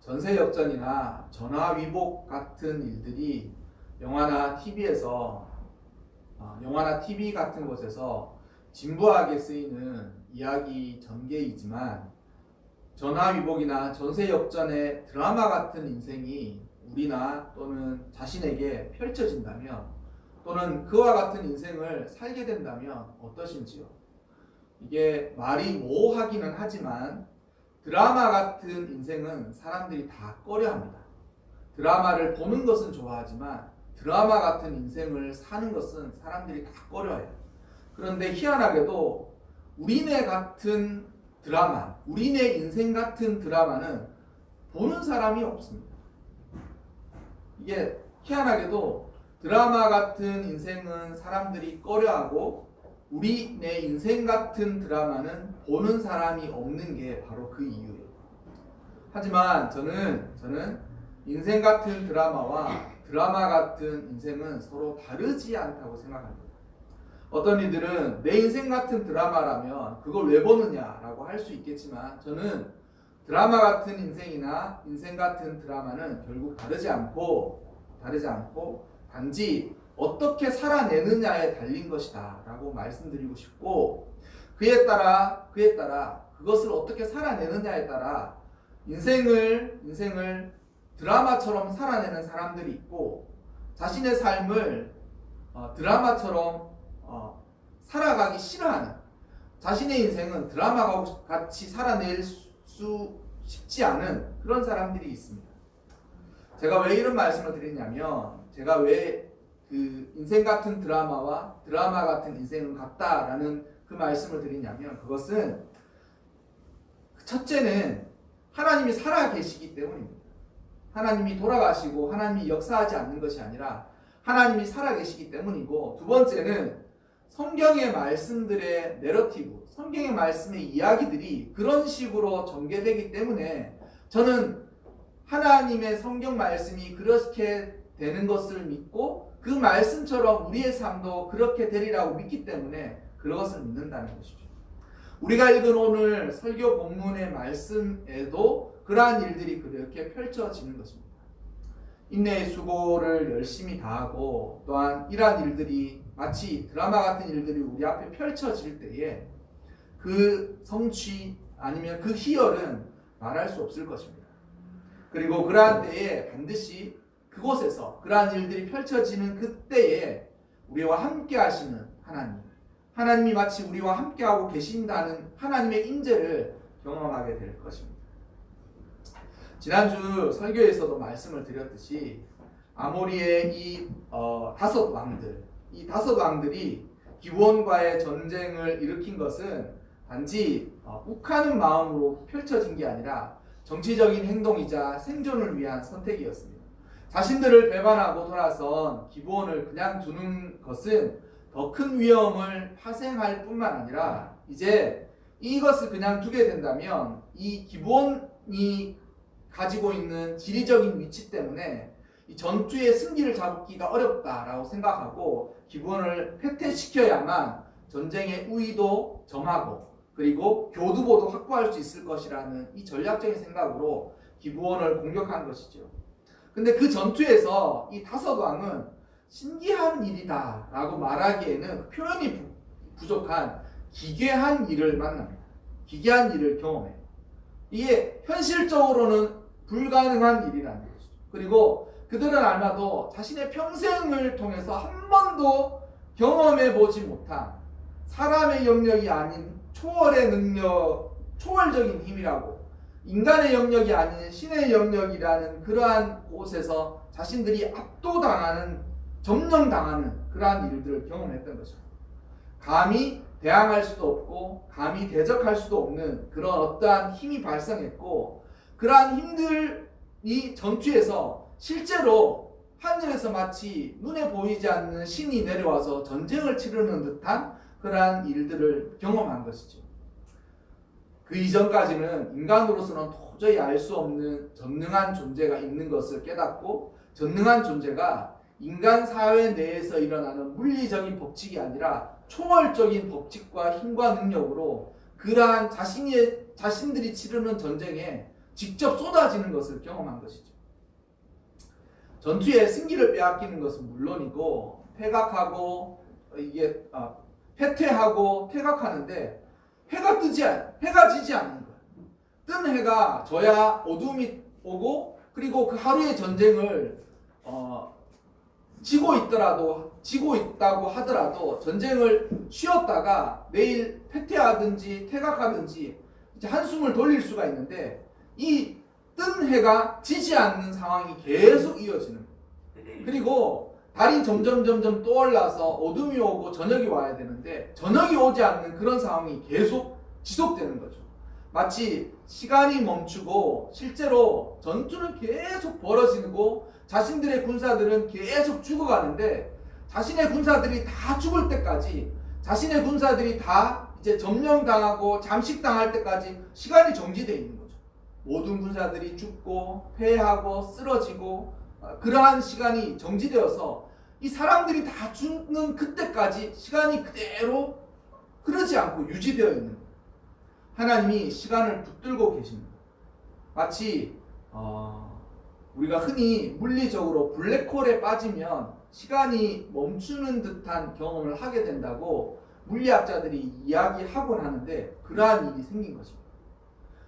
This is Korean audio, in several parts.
전세 역전이나 전화 위복 같은 일들이 영화나 TV 같은 곳에서 진부하게 쓰이는 이야기 전개이지만 전화 위복이나 전세 역전의 드라마 같은 인생이 우리나 또는 자신에게 펼쳐진다면 또는 그와 같은 인생을 살게 된다면 어떠신지요? 이게 말이 모호하기는 하지만 드라마 같은 인생은 사람들이 다 꺼려합니다. 드라마를 보는 것은 좋아하지만 드라마 같은 인생을 사는 것은 사람들이 다 꺼려해요. 그런데 희한하게도 우리네 같은 드라마, 우리네 인생 같은 드라마는 보는 사람이 없습니다. 이게 희한하게도 드라마 같은 인생은 사람들이 꺼려하고 우리네 인생 같은 드라마는 보는 사람이 없는 게 바로 그 이유예요. 하지만 저는 인생 같은 드라마와 드라마 같은 인생은 서로 다르지 않다고 생각합니다. 어떤 이들은 내 인생 같은 드라마라면 그걸 왜 보느냐라고 할 수 있겠지만 저는 드라마 같은 인생이나 인생 같은 드라마는 결국 다르지 않고 단지 어떻게 살아내느냐에 달린 것이다 라고 말씀드리고 싶고 그에 따라 그것을 어떻게 살아내느냐에 따라 인생을 드라마처럼 살아내는 사람들이 있고 자신의 삶을 드라마처럼 살아가기 싫어하는 자신의 인생은 드라마와 같이 살아낼 수 쉽지 않은 그런 사람들이 있습니다. 제가 왜 이런 말씀을 드리냐면 제가 왜 그 인생 같은 드라마와 드라마 같은 인생은 같다라는 그 말씀을 드리냐면 그것은 첫째는 하나님이 살아 계시기 때문입니다. 하나님이 돌아가시고 하나님이 역사하지 않는 것이 아니라 하나님이 살아 계시기 때문이고 두 번째는 성경의 말씀들의 내러티브, 성경의 말씀의 이야기들이 그런 식으로 전개되기 때문에 저는 하나님의 성경 말씀이 그렇게 되는 것을 믿고 그 말씀처럼 우리의 삶도 그렇게 되리라고 믿기 때문에 그것을 믿는다는 것이죠. 우리가 읽은 오늘 설교 본문의 말씀에도 그러한 일들이 그렇게 펼쳐지는 것입니다. 인내의 수고를 열심히 다하고 또한 이러한 일들이 마치 드라마 같은 일들이 우리 앞에 펼쳐질 때에 그 성취 아니면 그 희열은 말할 수 없을 것입니다. 그리고 그러한 때에 반드시 그곳에서 그러한 일들이 펼쳐지는 그때에 우리와 함께 하시는 하나님이 마치 우리와 함께하고 계신다는 하나님의 인재를 경험하게 될 것입니다. 지난주 설교에서도 말씀을 드렸듯이 아모리의 이 다섯 왕들이 기브온과의 전쟁을 일으킨 것은 단지 욱하는 마음으로 펼쳐진 게 아니라 정치적인 행동이자 생존을 위한 선택이었습니다. 자신들을 배반하고 돌아선 기브온을 그냥 두는 것은 더 큰 위험을 파생할 뿐만 아니라 이제 이것을 그냥 두게 된다면 이 기브온이 가지고 있는 지리적인 위치 때문에 이 전투의 승기를 잡기가 어렵다라고 생각하고 기브온을 패퇴시켜야만 전쟁의 우위도 점하고 그리고 교두보도 확보할 수 있을 것이라는 이 전략적인 생각으로 기브온을 공격한 것이죠. 근데 그 전투에서 이 다섯 왕은 신기한 일이다 라고 말하기에는 그 표현이 부족한 기괴한 일을 만납니다. 기괴한 일을 경험해요. 이게 현실적으로는 불가능한 일이라는 것이죠. 그리고 그들은 아마도 자신의 평생을 통해서 한 번도 경험해 보지 못한 사람의 영역이 아닌 초월의 능력, 초월적인 힘이라고 인간의 영역이 아닌 신의 영역이라는 그러한 곳에서 자신들이 압도당하는, 점령당하는 그러한 일들을 경험했던 것입니다. 감히 대항할 수도 없고 감히 대적할 수도 없는 그런 어떠한 힘이 발생했고 그러한 힘들이 전투에서 실제로 하늘에서 마치 눈에 보이지 않는 신이 내려와서 전쟁을 치르는 듯한 그러한 일들을 경험한 것이죠. 그 이전까지는 인간으로서는 도저히 알 수 없는 전능한 존재가 있는 것을 깨닫고 전능한 존재가 인간 사회 내에서 일어나는 물리적인 법칙이 아니라 초월적인 법칙과 힘과 능력으로 그러한 자신들이 치르는 전쟁에 직접 쏟아지는 것을 경험한 것이죠. 전투에 승기를 빼앗기는 것은 물론이고 퇴각하고 이게 패퇴하고 퇴각하는데 해가 지지 않는 거예요. 뜬 해가 져야 어둠이 오고 그리고 그 하루의 전쟁을 지고 있다고 하더라도 전쟁을 쉬었다가 내일 패퇴하든지 퇴각하든지 이제 한숨을 돌릴 수가 있는데 이 뜬 해가 지지 않는 상황이 계속 이어지는 거예요. 그리고 달이 점점 떠올라서 어둠이 오고 저녁이 와야 되는데 저녁이 오지 않는 그런 상황이 계속 지속되는 거죠. 마치 시간이 멈추고 실제로 전투는 계속 벌어지고 자신들의 군사들은 계속 죽어가는데 자신의 군사들이 다 죽을 때까지 자신의 군사들이 다 이제 점령당하고 잠식당할 때까지 시간이 정지되어 있는 거죠. 모든 군사들이 죽고 패하고 쓰러지고 그러한 시간이 정지되어서 이 사람들이 다 죽는 그때까지 시간이 그대로 흐르지 않고 유지되어 있는 거예요. 하나님이 시간을 붙들고 계십니다. 마치 우리가 흔히 물리적으로 블랙홀에 빠지면 시간이 멈추는 듯한 경험을 하게 된다고 물리학자들이 이야기하곤 하는데 그러한 일이 생긴 것입니다.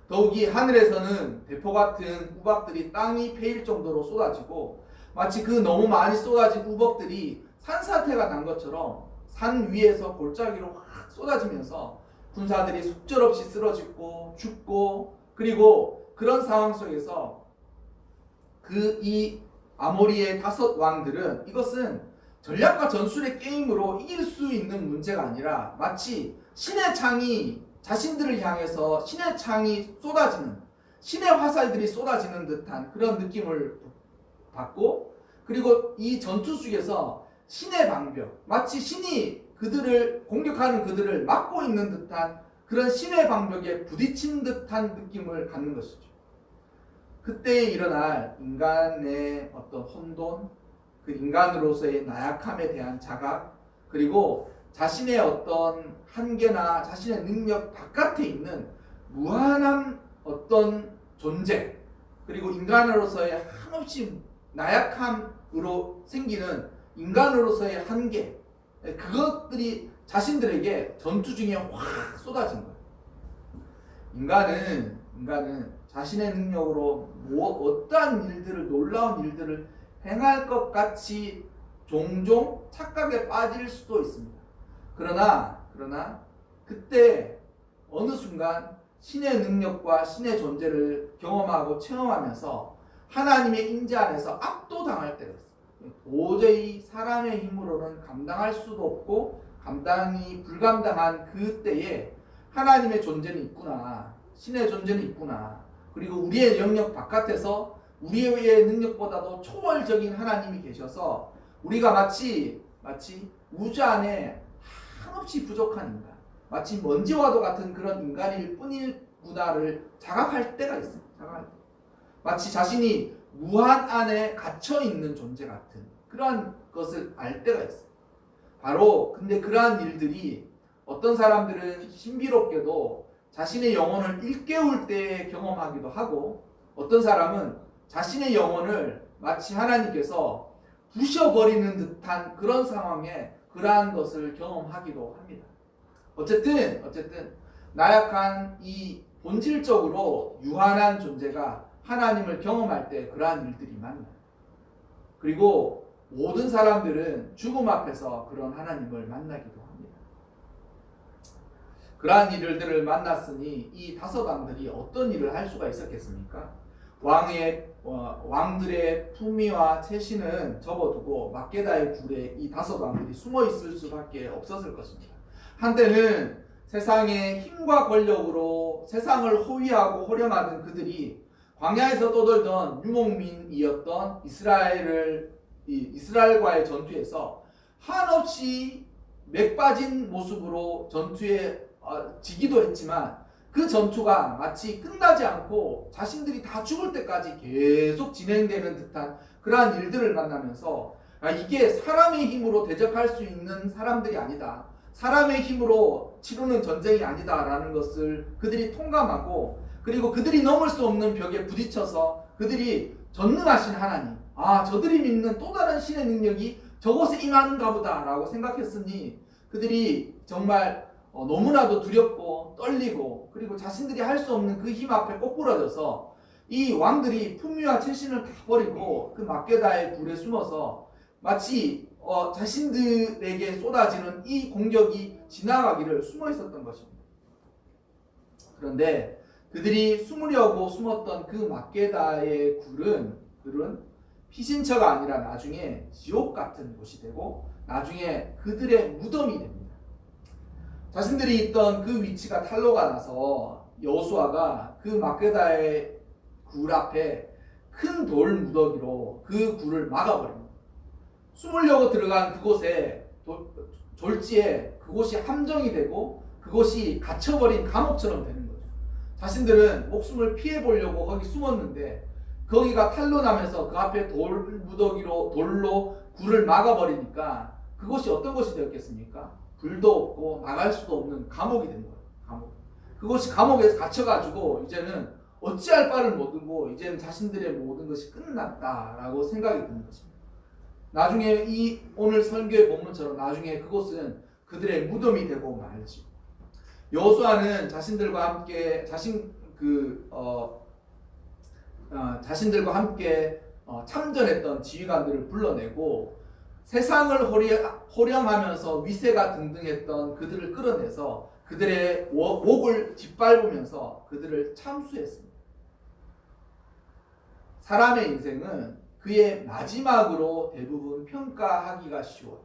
더욱이 하늘에서는 대포 같은 우박들이 땅이 패일 정도로 쏟아지고 마치 그 너무 많이 쏟아진 우박들이 산사태가 난 것처럼 산 위에서 골짜기로 확 쏟아지면서 군사들이 속절없이 쓰러지고 죽고 그리고 그런 상황 속에서 이 아모리의 5 왕들은 이것은 전략과 전술의 게임으로 이길 수 있는 문제가 아니라 마치 신의 창이 자신들을 향해서 신의 창이 쏟아지는 신의 화살들이 쏟아지는 듯한 그런 느낌을 받고 그리고 이 전투 속에서 신의 방벽 마치 신이 그들을 공격하는 그들을 막고 있는 듯한 그런 신의 방벽에 부딪힌 듯한 느낌을 갖는 것이죠. 그때에 일어날 인간의 어떤 혼돈, 그 인간으로서의 나약함에 대한 자각, 그리고 자신의 어떤 한계나 자신의 능력 바깥에 있는 무한한 어떤 존재, 그리고 인간으로서의 한없이 나약함으로 생기는 인간으로서의 한계, 그것들이 자신들에게 전투 중에 확 쏟아진 거예요. 인간은 자신의 능력으로 어떠한 일들을 놀라운 일들을 행할 것 같이 종종 착각에 빠질 수도 있습니다. 그러나 그때 어느 순간 신의 능력과 신의 존재를 경험하고 체험하면서 하나님의 임재 안에서 압도당할 때가 있어요. 도저히 사람의 힘으로는 감당할 수도 없고 감당이 불감당한 그때에 하나님의 존재는 있구나, 신의 존재는 있구나, 그리고 우리의 영역 바깥에서 우리의 능력보다도 초월적인 하나님이 계셔서 우리가 마치 우주 안에 한없이 부족한 인간, 마치 먼지와도 같은 그런 인간일 뿐이구나를 자각할 때가 있어요. 마치 자신이 무한 안에 갇혀 있는 존재 같은 그러한 것을 알 때가 있어요. 바로 근데 그러한 일들이 어떤 사람들은 신비롭게도 자신의 영혼을 일깨울 때 경험하기도 하고 어떤 사람은 자신의 영혼을 마치 하나님께서 부셔버리는 듯한 그런 상황에 그러한 것을 경험하기도 합니다. 어쨌든 나약한 이 본질적으로 유한한 존재가 하나님을 경험할 때 그러한 일들이 많아요. 그리고 모든 사람들은 죽음 앞에서 그런 하나님을 만나기도 합니다. 그러한 일들을 만났으니 이 5 왕들이 어떤 일을 할 수가 있었겠습니까? 왕들의 품위와 체신은 접어두고 막게다의 굴에 이 5 왕들이 숨어 있을 수밖에 없었을 것입니다. 한때는 세상의 힘과 권력으로 세상을 호위하고 호령하던 그들이 광야에서 떠돌던 유목민이었던 이스라엘과의 전투에서 한없이 맥 빠진 모습으로 전투에 지기도 했지만 그 전투가 마치 끝나지 않고 자신들이 다 죽을 때까지 계속 진행되는 듯한 그러한 일들을 만나면서 이게 사람의 힘으로 대적할 수 있는 사람들이 아니다, 사람의 힘으로 치르는 전쟁이 아니다라는 것을 그들이 통감하고 그리고 그들이 넘을 수 없는 벽에 부딪혀서 그들이 전능하신 하나님, 저들이 믿는 또 다른 신의 능력이 저곳에 임하는가 보다라고 생각했으니 그들이 정말 너무나도 두렵고 떨리고 그리고 자신들이 할 수 없는 그 힘 앞에 꼬꾸라져서 이 왕들이 품위와 체신을 다 버리고 그 막게다의 굴에 숨어서 마치 자신들에게 쏟아지는 이 공격이 지나가기를 숨어 있었던 것입니다. 그런데 그들이 숨으려고 숨었던 그 막게다의 굴은 피신처가 아니라 나중에 지옥 같은 곳이 되고 나중에 그들의 무덤이 됩니다. 자신들이 있던 그 위치가 탄로가 나서 여호수아가 그 막게다의 굴 앞에 큰 돌 무더기로 그 굴을 막아버립니다. 숨으려고 들어간 그곳에 졸지에 그곳이 함정이 되고 그곳이 갇혀버린 감옥처럼 되는 거죠. 자신들은 목숨을 피해보려고 거기 숨었는데 거기가 탄로 나면서 그 앞에 돌 무더기로 돌로 굴을 막아버리니까 그곳이 어떤 곳이 되었겠습니까? 불도 없고 나갈 수도 없는 감옥이 된 거예요. 감옥. 그곳이 감옥에서 갇혀가지고 이제는 어찌할 바를 모르고 이제는 자신들의 모든 것이 끝났다라고 생각이 드는 것입니다. 나중에 이 오늘 설교의 본문처럼 나중에 그곳은 그들의 무덤이 되고 말지. 여호수아는 자신들과 함께 자신들과 함께 참전했던 지휘관들을 불러내고 세상을 호령하면서 위세가 등등했던 그들을 끌어내서 그들의 목을 짓밟으면서 그들을 참수했습니다. 사람의 인생은 그의 마지막으로 대부분 평가하기가 쉬워요.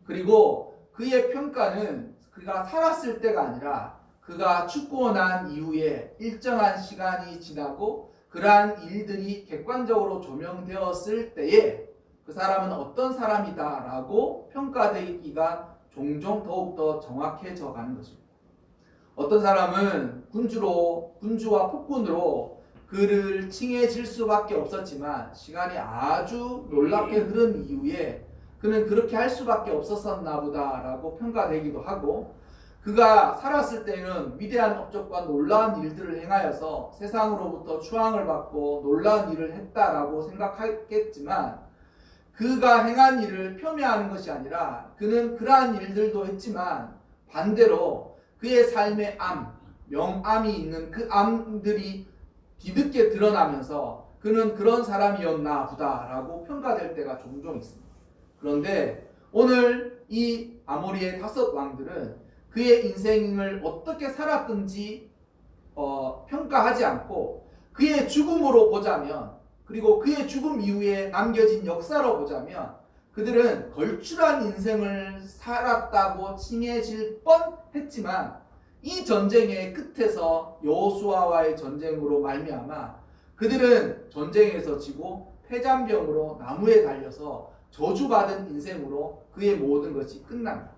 그리고 그의 평가는 그가 살았을 때가 아니라 그가 죽고 난 이후에 일정한 시간이 지나고 그러한 일들이 객관적으로 조명되었을 때에 그 사람은 어떤 사람이다 라고 평가되기가 종종 더욱더 정확해져 가는 것입니다. 어떤 사람은 군주와 폭군으로 그를 칭해질 수밖에 없었지만 시간이 아주 놀랍게 흐른 이후에 그는 그렇게 할 수밖에 없었었나 보다라고 평가되기도 하고 그가 살았을 때는 위대한 업적과 놀라운 일들을 행하여서 세상으로부터 추앙을 받고 놀라운 일을 했다라고 생각하겠지만 그가 행한 일을 폄훼하는 것이 아니라 그는 그러한 일들도 했지만 반대로 그의 삶의 명암이 있는 그 암들이 뒤늦게 드러나면서 그는 그런 사람이었나 보다라고 평가될 때가 종종 있습니다. 그런데 오늘 이 아모리의 5 왕들은 그의 인생을 어떻게 살았든지 평가하지 않고 그의 죽음으로 보자면 그리고 그의 죽음 이후에 남겨진 역사로 보자면 그들은 걸출한 인생을 살았다고 칭해질 뻔했지만 이 전쟁의 끝에서 여호수아와의 전쟁으로 말미암아 그들은 전쟁에서 지고 패잔병으로 나무에 달려서 저주받은 인생으로 그의 모든 것이 끝난다.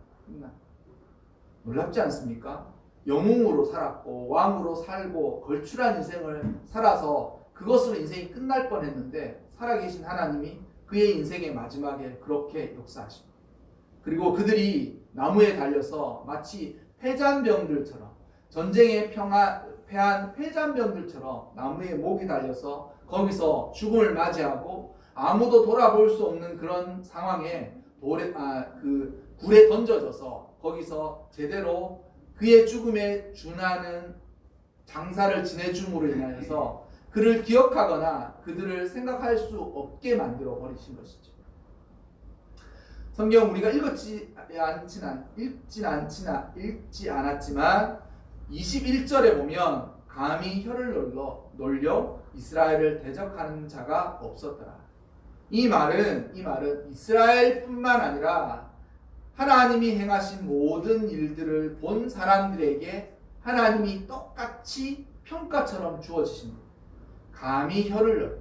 놀랍지 않습니까? 영웅으로 살았고 왕으로 살고 걸출한 인생을 살아서 그것으로 인생이 끝날 뻔했는데 살아계신 하나님이 그의 인생의 마지막에 그렇게 역사하십니다. 그리고 그들이 나무에 달려서 마치 패잔병들처럼 전쟁에 패한 패잔병들처럼 나무에 목이 달려서 거기서 죽음을 맞이하고 아무도 돌아볼 수 없는 그런 상황에 굴에 던져져서 거기서 제대로 그의 죽음에 준하는 장사를 지내줌으로 인하여서 그를 기억하거나 그들을 생각할 수 없게 만들어 버리신 것이죠. 성경 우리가 읽지 않았지만 21절에 보면 감히 혀를 놀려 이스라엘을 대적하는 자가 없었더라. 이 말은 이스라엘뿐만 아니라 하나님이 행하신 모든 일들을 본 사람들에게 하나님이 똑같이 평가처럼 주어지십니다. 감히 혀를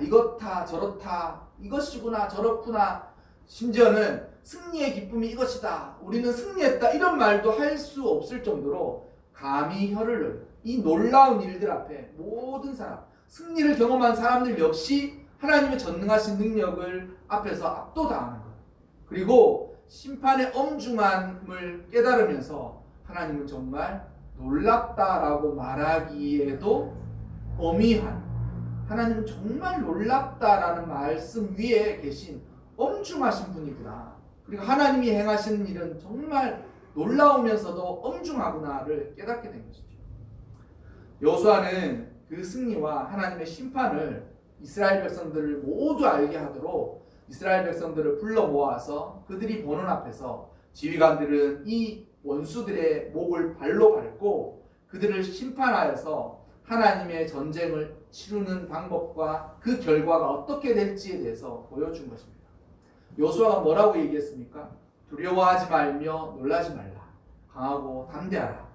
이렇다 저렇다 이것이구나 저렇구나 심지어는 승리의 기쁨이 이것이다 우리는 승리했다 이런 말도 할 수 없을 정도로 감히 혀를 열어 이 놀라운 일들 앞에 모든 사람 승리를 경험한 사람들 역시 하나님의 전능하신 능력을 앞에서 압도당하는 거예요. 그리고 심판의 엄중함을 깨달으면서 하나님은 정말 놀랍다라고 말하기에도 어미한, 하나님은 정말 놀랍다라는 말씀 위에 계신 엄중하신 분이구나. 그리고 하나님이 행하시는 일은 정말 놀라우면서도 엄중하구나를 깨닫게 된 것이죠. 여호수아는 그 승리와 하나님의 심판을 이스라엘 백성들을 모두 알게 하도록 이스라엘 백성들을 불러 모아서 그들이 보는 앞에서 지휘관들은 이 원수들의 목을 발로 밟고 그들을 심판하여서 하나님의 전쟁을 치르는 방법과 그 결과가 어떻게 될지에 대해서 보여준 것입니다. 여호수아가 뭐라고 얘기했습니까? 두려워하지 말며 놀라지 말라. 강하고 담대하라.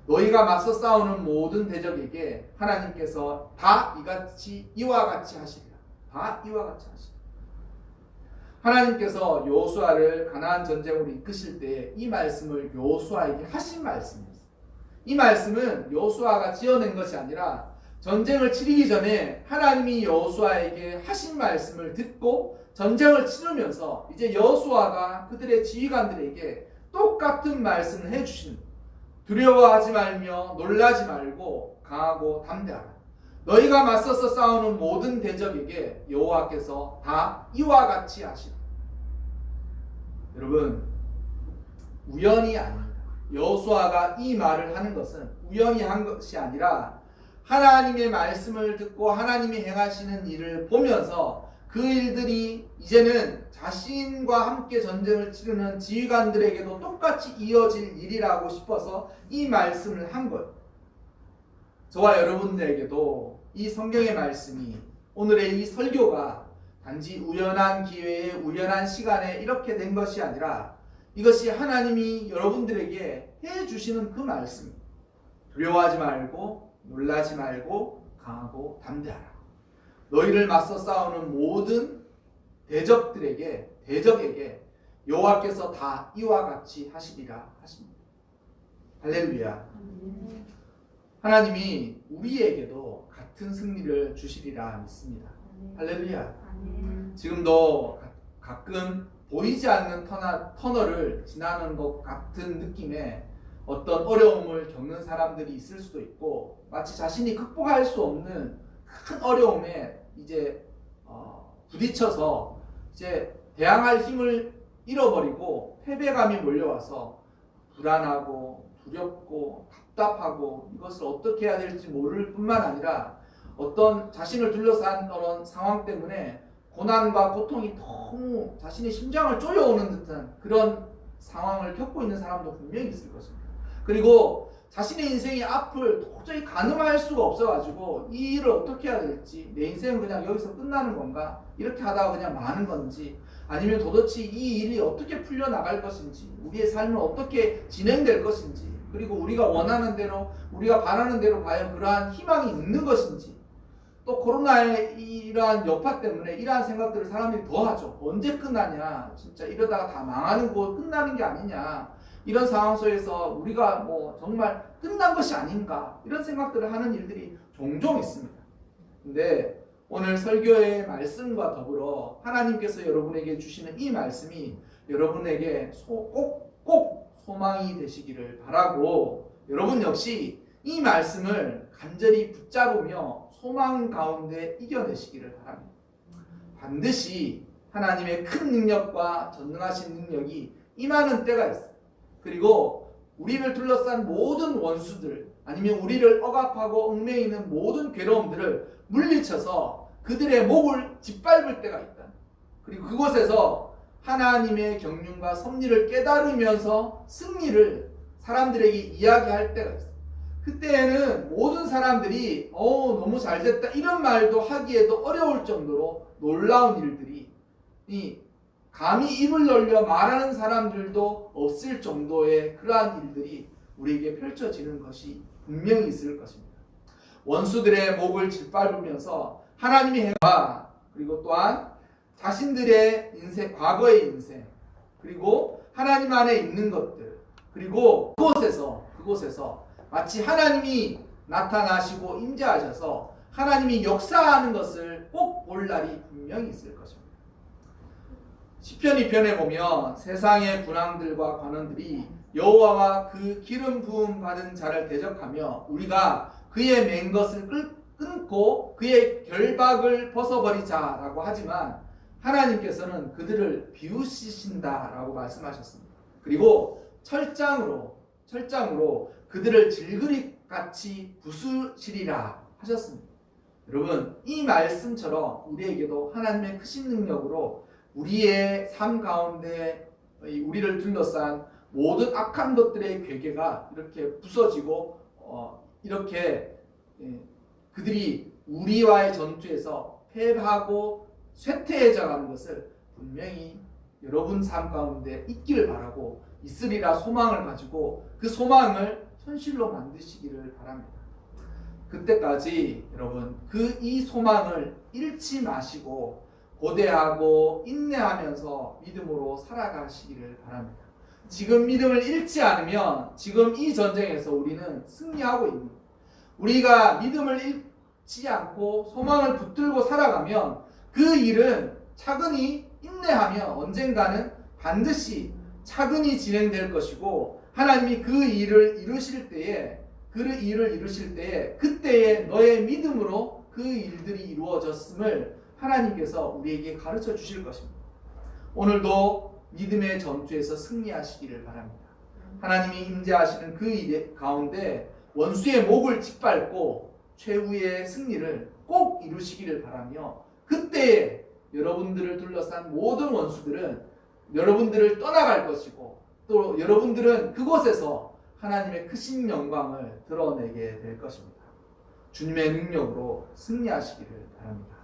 너희가 맞서 싸우는 모든 대적에게 하나님께서 다 이와 같이 하시리라. 다 이와 같이 하시리라. 하나님께서 여호수아를 가나안 전쟁으로 이끄실 때 이 말씀을 여호수아에게 하신 말씀이었어요. 이 말씀은 여호수아가 지어낸 것이 아니라 전쟁을 치르기 전에 하나님이 여호수아에게 하신 말씀을 듣고 전쟁을 치르면서 이제 여호수아가 그들의 지휘관들에게 똑같은 말씀을 해주시는 거예요. 두려워하지 말며 놀라지 말고 강하고 담대하라. 너희가 맞서서 싸우는 모든 대적에게 여호와께서 다 이와 같이 하시라. 여러분, 우연이 아닙니다. 여호수아가 이 말을 하는 것은 우연히 한 것이 아니라 하나님의 말씀을 듣고 하나님이 행하시는 일을 보면서 그 일들이 이제는 자신과 함께 전쟁을 치르는 지휘관들에게도 똑같이 이어질 일이라고 싶어서 이 말씀을 한 거예요. 저와 여러분들에게도 이 성경의 말씀이, 오늘의 이 설교가 단지 우연한 기회에 우연한 시간에 이렇게 된 것이 아니라 이것이 하나님이 여러분들에게 해주시는 그 말씀. 두려워하지 말고 놀라지 말고 강하고 담대하라. 너희를 맞서 싸우는 모든 대적에게 여호와께서 다 이와 같이 하시리라 하십니다. 할렐루야. 하나님이 우리에게도 같은 승리를 주시리라 믿습니다. 할렐루야. 지금도 가끔 보이지 않는 터널을 지나는 것 같은 느낌의 어떤 어려움을 겪는 사람들이 있을 수도 있고, 마치 자신이 극복할 수 없는 큰 어려움에 이제 부딪혀서 이제 대항할 힘을 잃어버리고 패배감이 몰려와서 불안하고 두렵고 답답하고 이것을 어떻게 해야 될지 모를 뿐만 아니라 어떤 자신을 둘러싼 그런 상황 때문에 고난과 고통이 너무 자신의 심장을 쪼여오는 듯한 그런 상황을 겪고 있는 사람도 분명히 있을 것입니다. 그리고 자신의 인생의 앞을 도저히 가늠할 수가 없어가지고 이 일을 어떻게 해야 될지, 내 인생은 그냥 여기서 끝나는 건가, 이렇게 하다가 그냥 마는 건지, 아니면 도대체 이 일이 어떻게 풀려나갈 것인지, 우리의 삶은 어떻게 진행될 것인지, 그리고 우리가 원하는 대로, 우리가 바라는 대로 과연 그러한 희망이 있는 것인지, 또 코로나의 이러한 여파 때문에 이러한 생각들을 사람들이 더 하죠. 언제 끝나냐, 진짜 이러다가 다 망하는 거 끝나는 게 아니냐, 이런 상황 속에서 우리가 뭐 정말 끝난 것이 아닌가, 이런 생각들을 하는 일들이 종종 있습니다. 근데 오늘 설교의 말씀과 더불어 하나님께서 여러분에게 주시는 이 말씀이 여러분에게 꼭 소망이 되시기를 바라고, 여러분 역시 이 말씀을 간절히 붙잡으며 소망 가운데 이겨내시기를 바랍니다. 반드시 하나님의 큰 능력과 전능하신 능력이 임하는 때가 있어요. 그리고 우리를 둘러싼 모든 원수들, 아니면 우리를 억압하고 얽매이는 모든 괴로움들을 물리쳐서 그들의 목을 짓밟을 때가 있다. 그리고 그곳에서 하나님의 경륜과 섭리를 깨달으면서 승리를 사람들에게 이야기할 때가 있어요. 그때에는 모든 사람들이 너무 잘됐다 이런 말도 하기에도 어려울 정도로 놀라운 일들이, 감히 입을 벌려 말하는 사람들도 없을 정도의 그러한 일들이 우리에게 펼쳐지는 것이 분명히 있을 것입니다. 원수들의 목을 짓밟으면서 하나님이 행하, 그리고 또한 자신들의 인생, 과거의 인생, 그리고 하나님 안에 있는 것들, 그리고 그곳에서 마치 하나님이 나타나시고 임재하셔서 하나님이 역사하는 것을 꼭 볼 날이 분명히 있을 것입니다. 시편 2편에 보면 세상의 군왕들과 관원들이 여호와와 그 기름 부음 받은 자를 대적하며 우리가 그의 맨 것을 끊고 그의 결박을 벗어버리자라고 하지만 하나님께서는 그들을 비우시신다라고 말씀하셨습니다. 그리고 철장으로 그들을 질그릇같이 부수시리라 하셨습니다. 여러분, 이 말씀처럼 우리에게도 하나님의 크신 능력으로 우리의 삶 가운데 우리를 둘러싼 모든 악한 것들의 괴계가 이렇게 부서지고 이렇게 그들이 우리와의 전투에서 패하고 쇠퇴해져 가는 것을 분명히 여러분 삶 가운데 있기를 바라고 있으리라 소망을 가지고 그 소망을 현실로 만드시기를 바랍니다. 그때까지 여러분 이 소망을 잃지 마시고 고대하고 인내하면서 믿음으로 살아가시기를 바랍니다. 지금 믿음을 잃지 않으면 지금 이 전쟁에서 우리는 승리하고 있는 거예요. 우리가 믿음을 잃지 않고 소망을 붙들고 살아가면 그 일은 차근히 인내하면 언젠가는 반드시 차근히 진행될 것이고 하나님이 그 일을 이루실 때에 그때에 너의 믿음으로 그 일들이 이루어졌음을 하나님께서 우리에게 가르쳐 주실 것입니다. 오늘도 믿음의 전투에서 승리하시기를 바랍니다. 하나님이 임재하시는 그 일 가운데 원수의 목을 짓밟고 최후의 승리를 꼭 이루시기를 바라며 그때에 여러분들을 둘러싼 모든 원수들은 여러분들을 떠나갈 것이고 또 여러분들은 그곳에서 하나님의 크신 영광을 드러내게 될 것입니다. 주님의 능력으로 승리하시기를 바랍니다.